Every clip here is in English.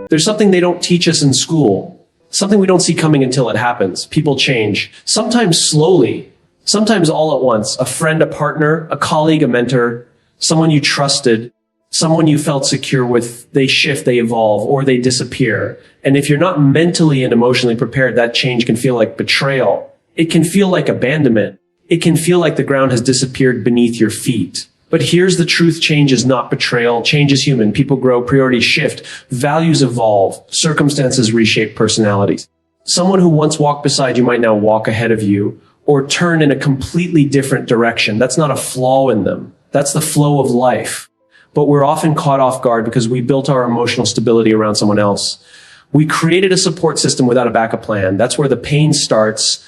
There's something they don't teach us in school, something we don't see coming until it happens. People change, sometimes slowly, sometimes all at once. A friend, a partner, a colleague, a mentor, someone you trusted, someone you felt secure with, they shift, they evolve, or they disappear. And if you're not mentally and emotionally prepared, that change can feel like betrayal. It can feel like abandonment. It can feel like the ground has disappeared beneath your feet. But here's the truth: change is not betrayal. Change is human. People grow, priorities shift, values evolve, circumstances reshape personalities. Someone who once walked beside you might now walk ahead of you or turn in a completely different direction. That's not a flaw in them. That's the flow of life. But we're often caught off guard because we built our emotional stability around someone else. We created a support system without a backup plan. That's where the pain starts,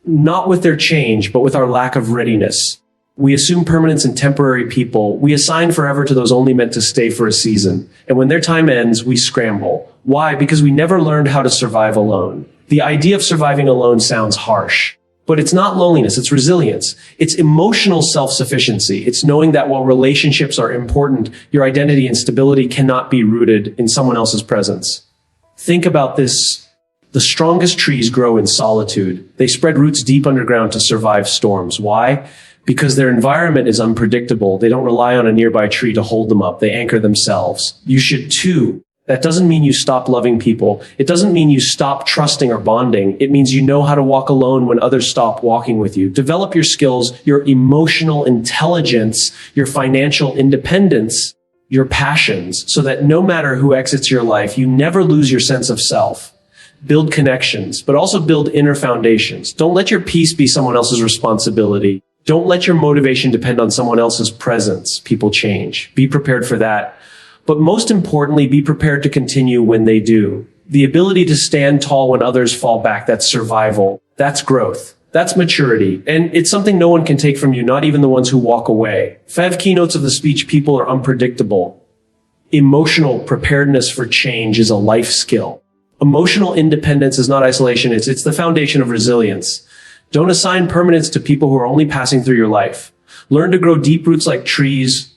not with their change, but with our lack of readiness. We assume permanence in temporary people. We assign forever to those only meant to stay for a season. And when their time ends, we scramble. Why? Because we never learned how to survive alone. The idea of surviving alone sounds harsh, but it's not loneliness, it's resilience. It's emotional self-sufficiency. It's knowing that while relationships are important, your identity and stability cannot be rooted in someone else's presence. Think about this. The strongest trees grow in solitude. They spread roots deep underground to survive storms. Why? Because their environment is unpredictable. They don't rely on a nearby tree to hold them up. They anchor themselves. You should too. That doesn't mean you stop loving people. It doesn't mean you stop trusting or bonding. It means you know how to walk alone when others stop walking with you. Develop your skills, your emotional intelligence, your financial independence, your passions, so that no matter who exits your life, you never lose your sense of self. Build connections, but also build inner foundations. Don't let your peace be someone else's responsibility. Don't let your motivation depend on someone else's presence. People change. Be prepared for that. But most importantly, be prepared to continue when they do. The ability to stand tall when others fall back, that's survival. That's growth. That's maturity. And it's something no one can take from you, not even the ones who walk away. 5 keynotes of the speech: people are unpredictable. Emotional preparedness for change is a life skill. Emotional independence is not isolation. It's the foundation of resilience. Don't assign permanence to people who are only passing through your life. Learn to grow deep roots like trees.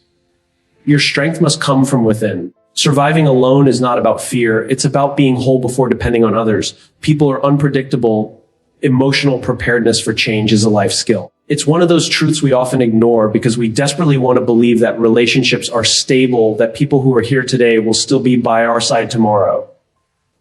Your strength must come from within. Surviving alone is not about fear. It's about being whole before depending on others. People are unpredictable. Emotional preparedness for change is a life skill. It's one of those truths we often ignore because we desperately want to believe that relationships are stable, that people who are here today will still be by our side tomorrow.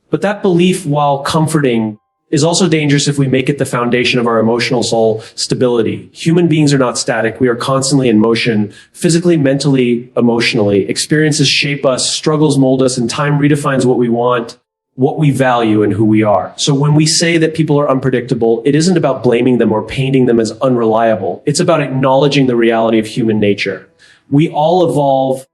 But that belief, while comforting, is also dangerous if we make it the foundation of our emotional soul stability. Human beings are not static. We are constantly in motion, physically, mentally, emotionally. Experiences shape us, struggles mold us, and time redefines what we want, what we value, and who we are. So when we say that people are unpredictable, it isn't about blaming them or painting them as unreliable. It's about acknowledging the reality of human nature. We all evolve,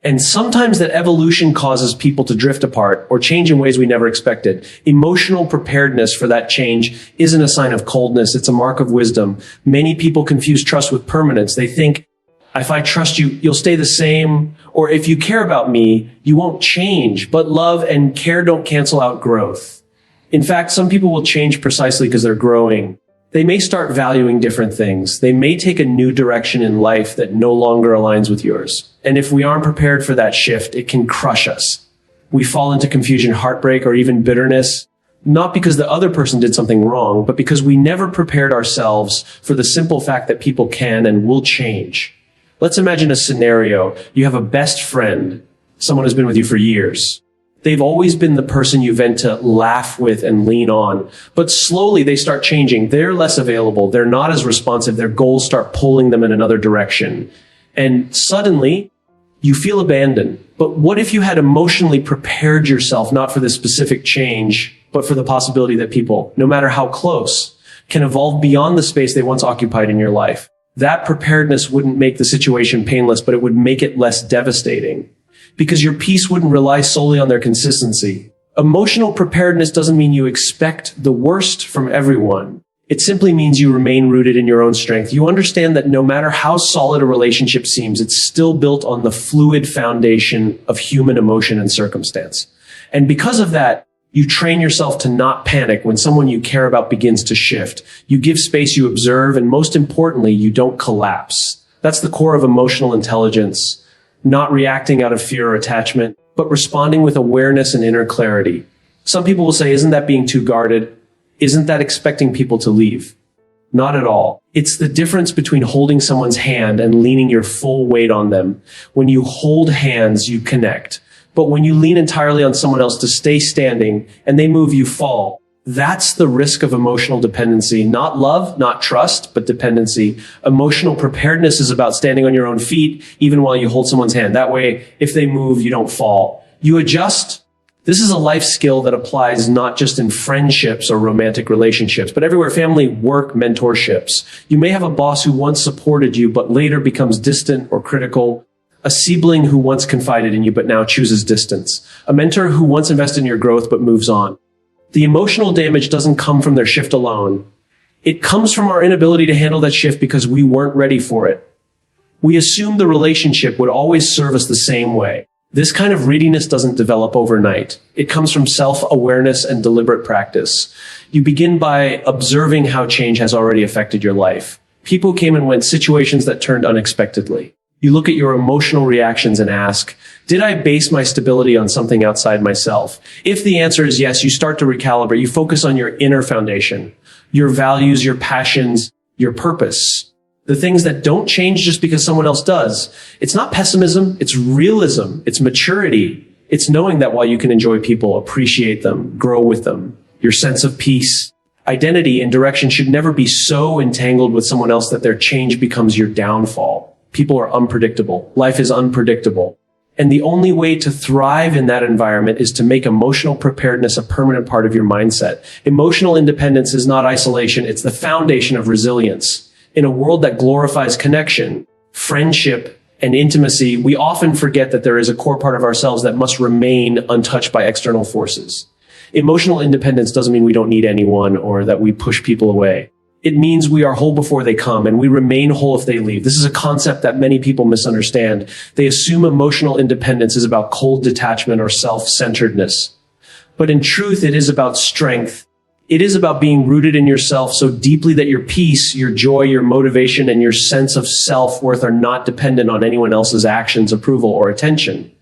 and sometimes that evolution causes people to drift apart or change in ways we never expected. Emotional preparedness for that change isn't a sign of coldness, it's a mark of wisdom. Many people confuse trust with permanence. They think, if I trust you, you'll stay the same, or if you care about me, you won't change. But love and care don't cancel out growth. In fact, some people will change precisely because they're growing. They may start valuing different things. They may take a new direction in life that no longer aligns with yours. And if we aren't prepared for that shift, it can crush us. We fall into confusion, heartbreak, or even bitterness, not because the other person did something wrong, but because we never prepared ourselves for the simple fact that people can and will change. Let's imagine a scenario. You have a best friend, someone who's been with you for years. They've always been the person you vent to, laugh with, and lean on. But slowly they start changing. They're less available. They're not as responsive. Their goals start pulling them in another direction. And suddenly, you feel abandoned. But what if you had emotionally prepared yourself, not for this specific change, but for the possibility that people, no matter how close, can evolve beyond the space they once occupied in your life? That preparedness wouldn't make the situation painless, but it would make it less devastating. Because your peace wouldn't rely solely on their consistency. Emotional preparedness doesn't mean you expect the worst from everyone. It simply means you remain rooted in your own strength. You understand that no matter how solid a relationship seems, it's still built on the fluid foundation of human emotion and circumstance. And because of that, you train yourself to not panic when someone you care about begins to shift. You give space, you observe, and most importantly, you don't collapse. That's the core of emotional intelligence. Not reacting out of fear or attachment, but responding with awareness and inner clarity. Some people will say, isn't that being too guarded? Isn't that expecting people to leave? Not at all. It's the difference between holding someone's hand and leaning your full weight on them. When you hold hands, you connect. But when you lean entirely on someone else to stay standing and they move, you fall. That's the risk of emotional dependency. Not love, not trust, but dependency. Emotional preparedness is about standing on your own feet, even while you hold someone's hand. That way, if they move, you don't fall. You adjust. This is a life skill that applies not just in friendships or romantic relationships, but everywhere: family, work, mentorships. You may have a boss who once supported you, but later becomes distant or critical. A sibling who once confided in you, but now chooses distance. A mentor who once invested in your growth, but moves on. The emotional damage doesn't come from their shift alone. It comes from our inability to handle that shift because we weren't ready for it. We assumed the relationship would always serve us the same way. This kind of readiness doesn't develop overnight. It comes from self-awareness and deliberate practice. You begin by observing how change has already affected your life. People came and went, situations that turned unexpectedly. You look at your emotional reactions and ask, did I base my stability on something outside myself? If the answer is yes, you start to recalibrate. You focus on your inner foundation, your values, your passions, your purpose. The things that don't change just because someone else does. It's not pessimism, it's realism, it's maturity. It's knowing that while you can enjoy people, appreciate them, grow with them, your sense of peace, identity, and direction should never be so entangled with someone else that their change becomes your downfall. People are unpredictable. Life is unpredictable. And the only way to thrive in that environment is to make emotional preparedness a permanent part of your mindset. Emotional independence is not isolation, it's the foundation of resilience. In a world that glorifies connection, friendship, and intimacy, we often forget that there is a core part of ourselves that must remain untouched by external forces. Emotional independence doesn't mean we don't need anyone or that we push people away. It means we are whole before they come and we remain whole if they leave. This is a concept that many people misunderstand. They assume emotional independence is about cold detachment or self-centeredness. But in truth, it is about strength. It is about being rooted in yourself so deeply that your peace, your joy, your motivation, and your sense of self-worth are not dependent on anyone else's actions, approval, or attention.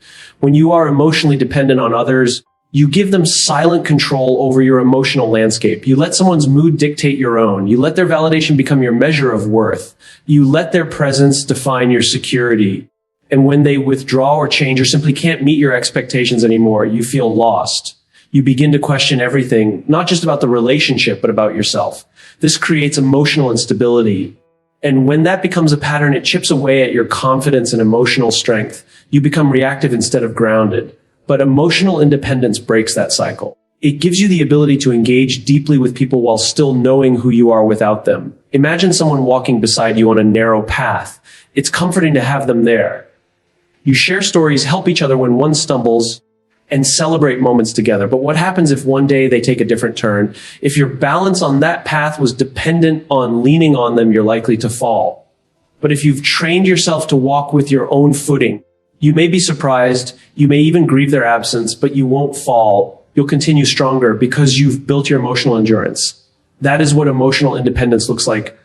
When you are emotionally dependent on others, you give them silent control over your emotional landscape. You let someone's mood dictate your own. You let their validation become your measure of worth. You let their presence define your security. And when they withdraw or change or simply can't meet your expectations anymore, you feel lost. You begin to question everything, not just about the relationship, but about yourself. This creates emotional instability. And when that becomes a pattern, it chips away at your confidence and emotional strength. You become reactive instead of grounded. But emotional independence breaks that cycle. It gives you the ability to engage deeply with people while still knowing who you are without them. Imagine someone walking beside you on a narrow path. It's comforting to have them there. You share stories, help each other when one stumbles, and celebrate moments together. But what happens if one day they take a different turn? If your balance on that path was dependent on leaning on them, you're likely to fall. But if you've trained yourself to walk with your own footing, you may be surprised, you may even grieve their absence, but you won't fall. You'll continue stronger because you've built your emotional endurance. That is what emotional independence looks like.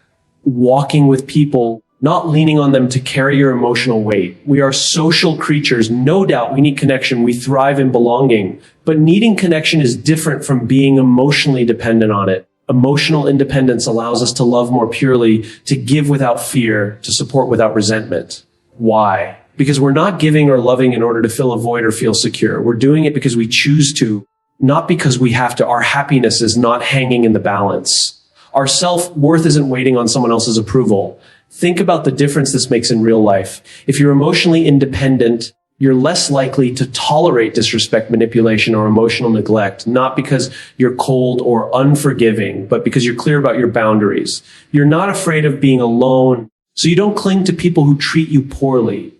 Walking with people, not leaning on them to carry your emotional weight. We are social creatures. No doubt we need connection. We thrive in belonging. But needing connection is different from being emotionally dependent on it. Emotional independence allows us to love more purely, to give without fear, to support without resentment. Why? Because we're not giving or loving in order to fill a void or feel secure. We're doing it because we choose to, not because we have to. Our happiness is not hanging in the balance. Our self-worth isn't waiting on someone else's approval. Think about the difference this makes in real life. If you're emotionally independent, you're less likely to tolerate disrespect, manipulation, or emotional neglect, not because you're cold or unforgiving, but because you're clear about your boundaries. You're not afraid of being alone, so you don't cling to people who treat you poorly.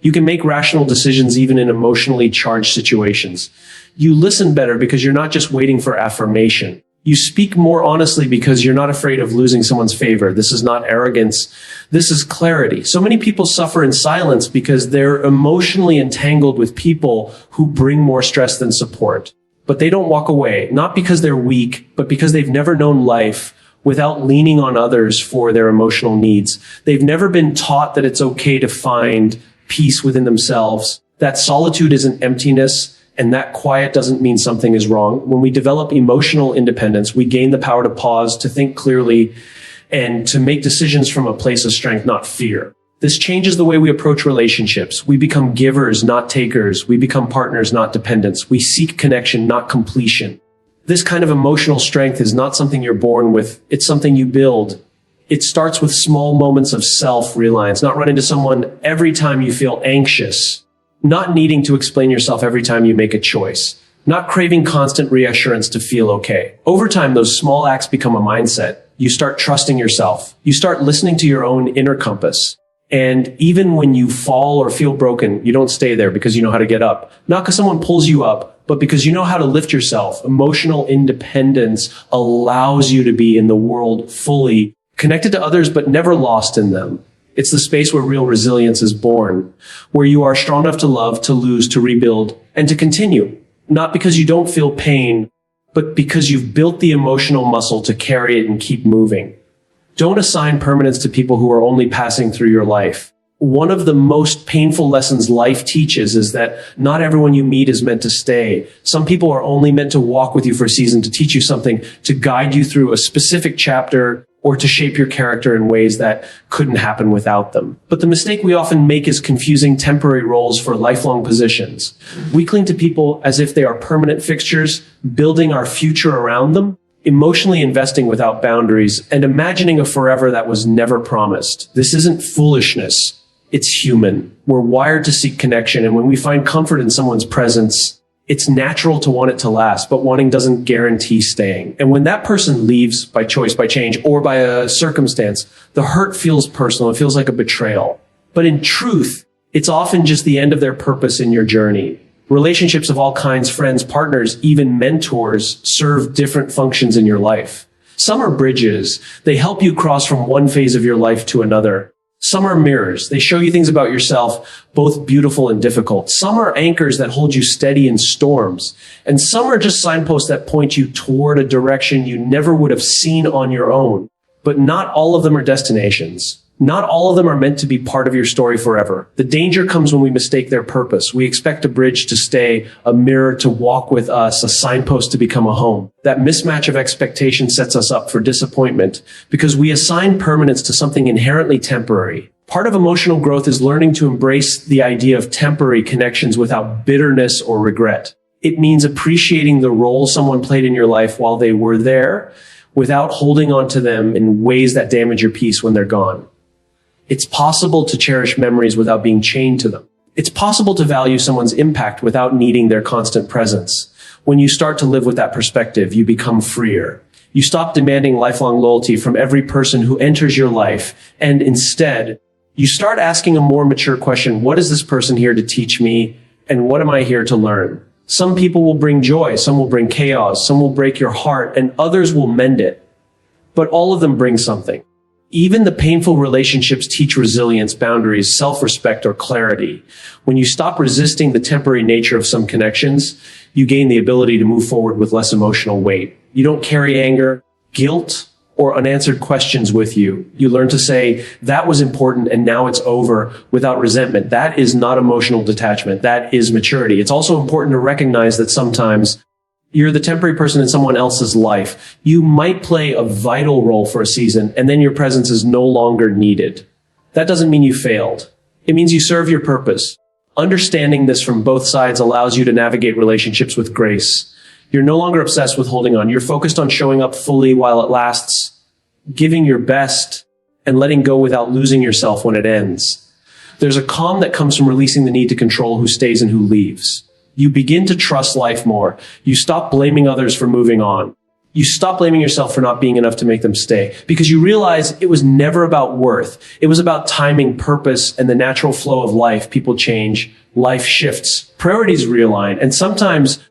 You can make rational decisions even in emotionally charged situations. You listen better because you're not just waiting for affirmation. You speak more honestly because you're not afraid of losing someone's favor. This is not arrogance. This is clarity. So many people suffer in silence because they're emotionally entangled with people who bring more stress than support. But they don't walk away, not because they're weak, but because they've never known life without leaning on others for their emotional needs. They've never been taught that it's okay to find peace within themselves. That solitude isn't emptiness, and that quiet doesn't mean something is wrong. When we develop emotional independence, we gain the power to pause, to think clearly, and to make decisions from a place of strength, not fear. This changes the way we approach relationships. We become givers, not takers. We become partners, not dependents. We seek connection, not completion. This kind of emotional strength is not something you're born with. It's something you build. It starts with small moments of self-reliance, not running to someone every time you feel anxious, not needing to explain yourself every time you make a choice, not craving constant reassurance to feel okay. Over time, those small acts become a mindset. You start trusting yourself. You start listening to your own inner compass. And even when you fall or feel broken, you don't stay there because you know how to get up. Not because someone pulls you up, but because you know how to lift yourself. Emotional independence allows you to be in the world fully connected to others, but never lost in them. It's the space where real resilience is born, where you are strong enough to love, to lose, to rebuild, and to continue. Not because you don't feel pain, but because you've built the emotional muscle to carry it and keep moving. Don't assign permanence to people who are only passing through your life. One of the most painful lessons life teaches is that not everyone you meet is meant to stay. Some people are only meant to walk with you for a season, to teach you something, to guide you through a specific chapter, or to shape your character in ways that couldn't happen without them. But the mistake we often make is confusing temporary roles for lifelong positions. We cling to people as if they are permanent fixtures, building our future around them, emotionally investing without boundaries, and imagining a forever that was never promised. This isn't foolishness. It's human. We're wired to seek connection, and when we find comfort in someone's presence, it's natural to want it to last, but wanting doesn't guarantee staying. And when that person leaves by choice, by change, or by a circumstance, the hurt feels personal. It feels like a betrayal. But in truth, it's often just the end of their purpose in your journey. Relationships of all kinds, friends, partners, even mentors, serve different functions in your life. Some are bridges. They help you cross from one phase of your life to another. Some are mirrors. They show you things about yourself, both beautiful and difficult. Some are anchors that hold you steady in storms. And some are just signposts that point you toward a direction you never would have seen on your own. But not all of them are destinations. Not all of them are meant to be part of your story forever. The danger comes when we mistake their purpose. We expect a bridge to stay, a mirror to walk with us, a signpost to become a home. That mismatch of expectation sets us up for disappointment because we assign permanence to something inherently temporary. Part of emotional growth is learning to embrace the idea of temporary connections without bitterness or regret. It means appreciating the role someone played in your life while they were there without holding on to them in ways that damage your peace when they're gone. It's possible to cherish memories without being chained to them. It's possible to value someone's impact without needing their constant presence. When you start to live with that perspective, you become freer. You stop demanding lifelong loyalty from every person who enters your life, and instead, you start asking a more mature question: what is this person here to teach me, and what am I here to learn? Some people will bring joy, some will bring chaos, some will break your heart, and others will mend it. But all of them bring something. Even the painful relationships teach resilience, boundaries, self-respect, or clarity. When you stop resisting the temporary nature of some connections, you gain the ability to move forward with less emotional weight. You don't carry anger, guilt, or unanswered questions with you. You learn to say, that was important and now it's over, without resentment. That is not emotional detachment. That is maturity. It's also important to recognize that sometimes you're the temporary person in someone else's life. You might play a vital role for a season, and then your presence is no longer needed. That doesn't mean you failed. It means you serve your purpose. Understanding this from both sides allows you to navigate relationships with grace. You're no longer obsessed with holding on. You're focused on showing up fully while it lasts, giving your best, and letting go without losing yourself when it ends. There's a calm that comes from releasing the need to control who stays and who leaves. You begin to trust life more. You stop blaming others for moving on. You stop blaming yourself for not being enough to make them stay, because you realize it was never about worth. It was about timing, purpose, and the natural flow of life. People change, life shifts, priorities realign, and sometimes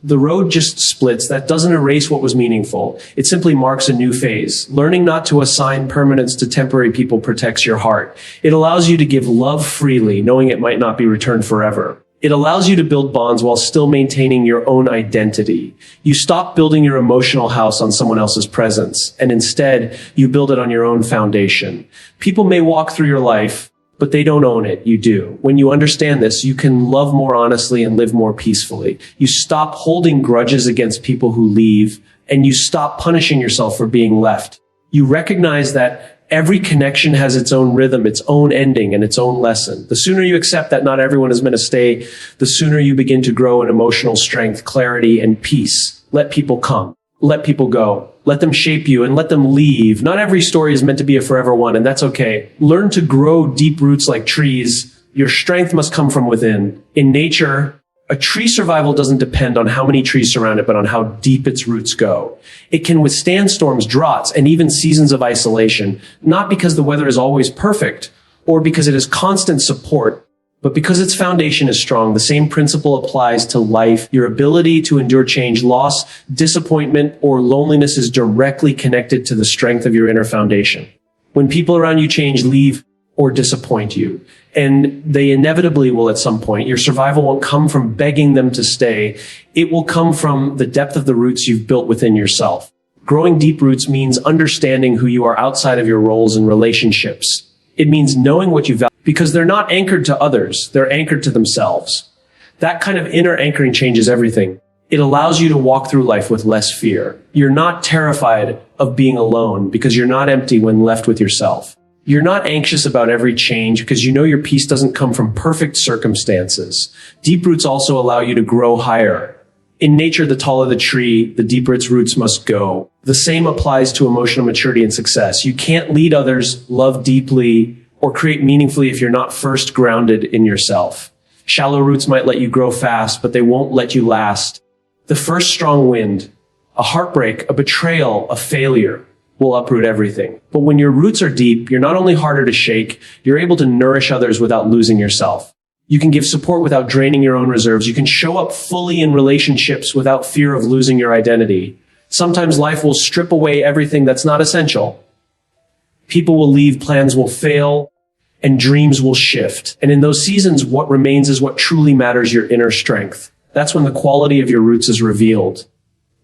the road just splits. That doesn't erase what was meaningful. It simply marks a new phase. Learning not to assign permanence to temporary people protects your heart. It allows you to give love freely, knowing it might not be returned forever. It allows you to build bonds while still maintaining your own identity. You stop building your emotional house on someone else's presence, and instead, you build it on your own foundation. People may walk through your life, but they don't own it. You do. When you understand this, you can love more honestly and live more peacefully. You stop holding grudges against people who leave, and you stop punishing yourself for being left. You recognize that every connection has its own rhythm, its own ending, and its own lesson. The sooner you accept that not everyone is meant to stay, the sooner you begin to grow in emotional strength, clarity, and peace. Let people come. Let people go. Let them shape you and let them leave. Not every story is meant to be a forever one, and that's okay. Learn to grow deep roots like trees. Your strength must come from within. In nature, a tree survival doesn't depend on how many trees surround it, but on how deep its roots go. It can withstand storms, droughts, and even seasons of isolation, not because the weather is always perfect or because it has constant support, but because its foundation is strong. The same principle applies to life. Your ability to endure change, loss, disappointment, or loneliness is directly connected to the strength of your inner foundation. When people around you change, leave, or disappoint you, and they inevitably will at some point, your survival won't come from begging them to stay. It will come from the depth of the roots you've built within yourself. Growing deep roots means understanding who you are outside of your roles and relationships. It means knowing what you value, because they're not anchored to others, they're anchored to themselves. That kind of inner anchoring changes everything. It allows you to walk through life with less fear. You're not terrified of being alone because you're not empty when left with yourself. You're not anxious about every change because you know your peace doesn't come from perfect circumstances. Deep roots also allow you to grow higher. In nature, the taller the tree, the deeper its roots must go. The same applies to emotional maturity and success. You can't lead others, love deeply, or create meaningfully if you're not first grounded in yourself. Shallow roots might let you grow fast, but they won't let you last. The first strong wind, a heartbreak, a betrayal, a failure will uproot everything. But when your roots are deep, you're not only harder to shake, you're able to nourish others without losing yourself. You can give support without draining your own reserves. You can show up fully in relationships without fear of losing your identity. Sometimes life will strip away everything that's not essential. People will leave, plans will fail, and dreams will shift. And in those seasons, what remains is what truly matters, your inner strength. That's when the quality of your roots is revealed.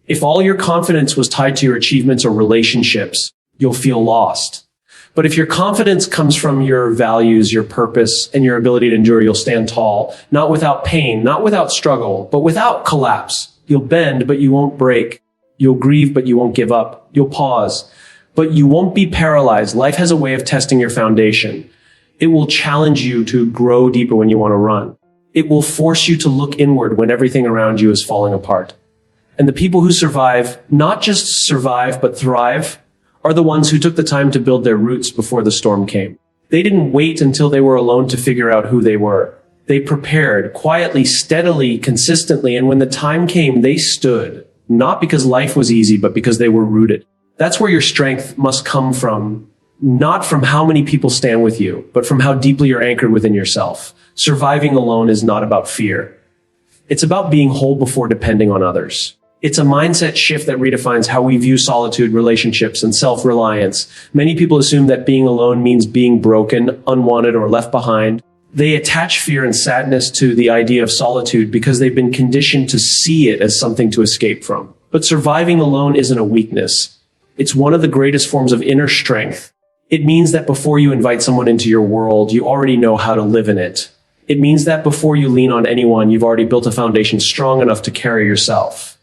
If all your confidence was tied to your achievements or relationships, you'll feel lost. But if your confidence comes from your values, your purpose, and your ability to endure, you'll stand tall, not without pain, not without struggle, but without collapse. You'll bend, but you won't break. You'll grieve, but you won't give up. You'll pause, but you won't be paralyzed. Life has a way of testing your foundation. It will challenge you to grow deeper when you want to run. It will force you to look inward when everything around you is falling apart. And the people who survive, not just survive, but thrive, are the ones who took the time to build their roots before the storm came. They didn't wait until they were alone to figure out who they were. They prepared quietly, steadily, consistently, and when the time came, they stood, not because life was easy, but because they were rooted. That's where your strength must come from, not from how many people stand with you, but from how deeply you're anchored within yourself. Surviving alone is not about fear. It's about being whole before depending on others. It's a mindset shift that redefines how we view solitude, relationships, and self-reliance. Many people assume that being alone means being broken, unwanted, or left behind. They attach fear and sadness to the idea of solitude because they've been conditioned to see it as something to escape from. But surviving alone isn't a weakness. It's one of the greatest forms of inner strength. It means that before you invite someone into your world, you already know how to live in it. It means that before you lean on anyone, you've already built a foundation strong enough to carry yourself.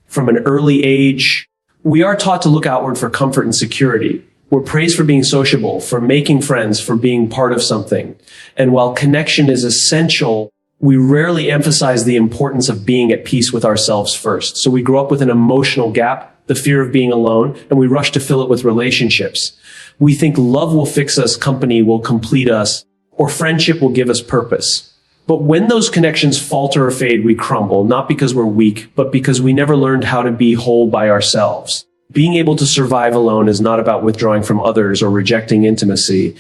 From an early age, we are taught to look outward for comfort and security. We're praised for being sociable, for making friends, for being part of something. And while connection is essential, we rarely emphasize the importance of being at peace with ourselves first. So we grow up with an emotional gap, the fear of being alone, and we rush to fill it with relationships. We think love will fix us, company will complete us, or friendship will give us purpose. But when those connections falter or fade, we crumble, not because we're weak, but because we never learned how to be whole by ourselves. Being able to survive alone is not about withdrawing from others or rejecting intimacy.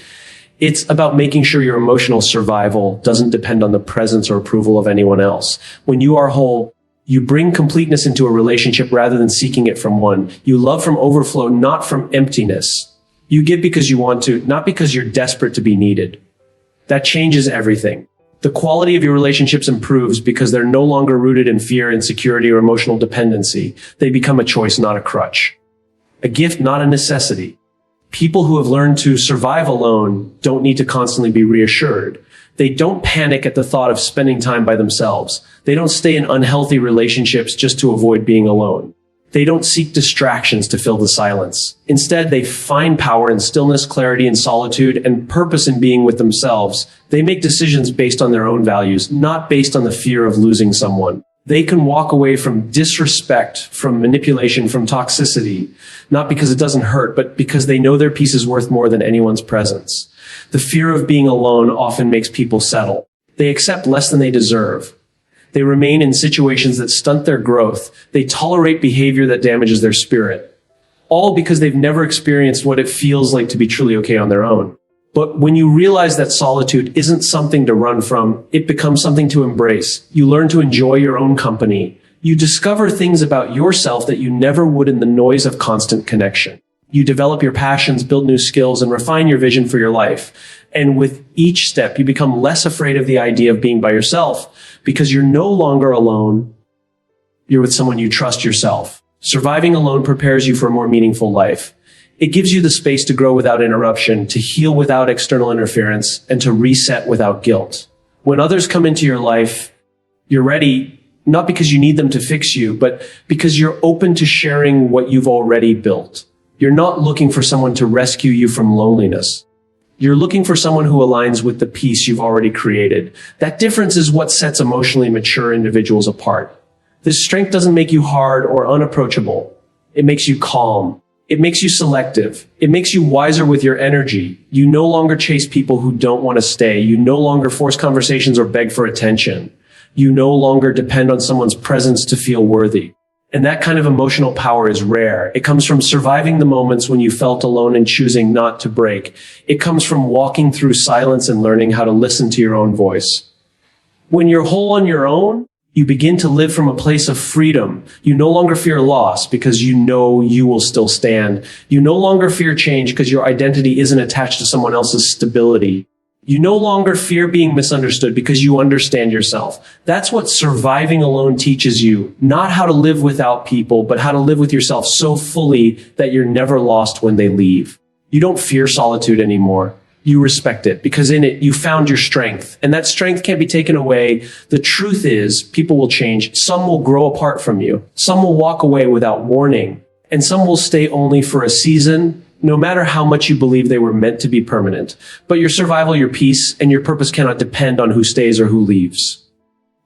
It's about making sure your emotional survival doesn't depend on the presence or approval of anyone else. When you are whole, you bring completeness into a relationship rather than seeking it from one. You love from overflow, not from emptiness. You give because you want to, not because you're desperate to be needed. That changes everything. The quality of your relationships improves because they're no longer rooted in fear, insecurity, or emotional dependency. They become a choice, not a crutch. A gift, not a necessity. People who have learned to survive alone don't need to constantly be reassured. They don't panic at the thought of spending time by themselves. They don't stay in unhealthy relationships just to avoid being alone. They don't seek distractions to fill the silence. Instead, they find power in stillness, clarity in solitude, and purpose in being with themselves. They make decisions based on their own values, not based on the fear of losing someone. They can walk away from disrespect, from manipulation, from toxicity, not because it doesn't hurt, but because they know their peace is worth more than anyone's presence. The fear of being alone often makes people settle. They accept less than they deserve. They remain in situations that stunt their growth. They tolerate behavior that damages their spirit. All because they've never experienced what it feels like to be truly okay on their own. But when you realize that solitude isn't something to run from, it becomes something to embrace. You learn to enjoy your own company. You discover things about yourself that you never would in the noise of constant connection. You develop your passions, build new skills, and refine your vision for your life. And with each step, you become less afraid of the idea of being by yourself because you're no longer alone. You're with someone you trust yourself. Surviving alone prepares you for a more meaningful life. It gives you the space to grow without interruption, to heal without external interference, and to reset without guilt. When others come into your life, you're ready, not because you need them to fix you, but because you're open to sharing what you've already built. You're not looking for someone to rescue you from loneliness. You're looking for someone who aligns with the peace you've already created. That difference is what sets emotionally mature individuals apart. This strength doesn't make you hard or unapproachable. It makes you calm. It makes you selective. It makes you wiser with your energy. You no longer chase people who don't want to stay. You no longer force conversations or beg for attention. You no longer depend on someone's presence to feel worthy. And that kind of emotional power is rare. It comes from surviving the moments when you felt alone and choosing not to break. It comes from walking through silence and learning how to listen to your own voice. When you're whole on your own, you begin to live from a place of freedom. You no longer fear loss because you know you will still stand. You no longer fear change because your identity isn't attached to someone else's stability. You no longer fear being misunderstood because you understand yourself. That's what surviving alone teaches you. Not how to live without people, but how to live with yourself so fully that you're never lost when they leave. You don't fear solitude anymore. You respect it because in it, you found your strength, and that strength can't be taken away. The truth is, people will change. Some will grow apart from you. Some will walk away without warning, and some will stay only for a season, no matter how much you believe they were meant to be permanent. But your survival, your peace, and your purpose cannot depend on who stays or who leaves.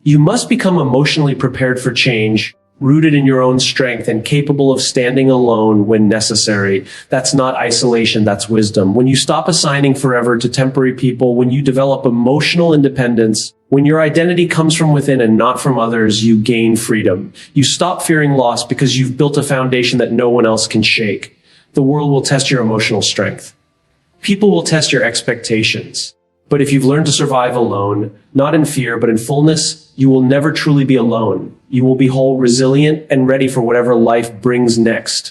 You must become emotionally prepared for change, rooted in your own strength and capable of standing alone when necessary. That's not isolation, that's wisdom. When you stop assigning forever to temporary people, when you develop emotional independence, when your identity comes from within and not from others, you gain freedom. You stop fearing loss because you've built a foundation that no one else can shake. The world will test your emotional strength. People will test your expectations. But if you've learned to survive alone, not in fear, but in fullness, you will never truly be alone. You will be whole, resilient, and ready for whatever life brings next.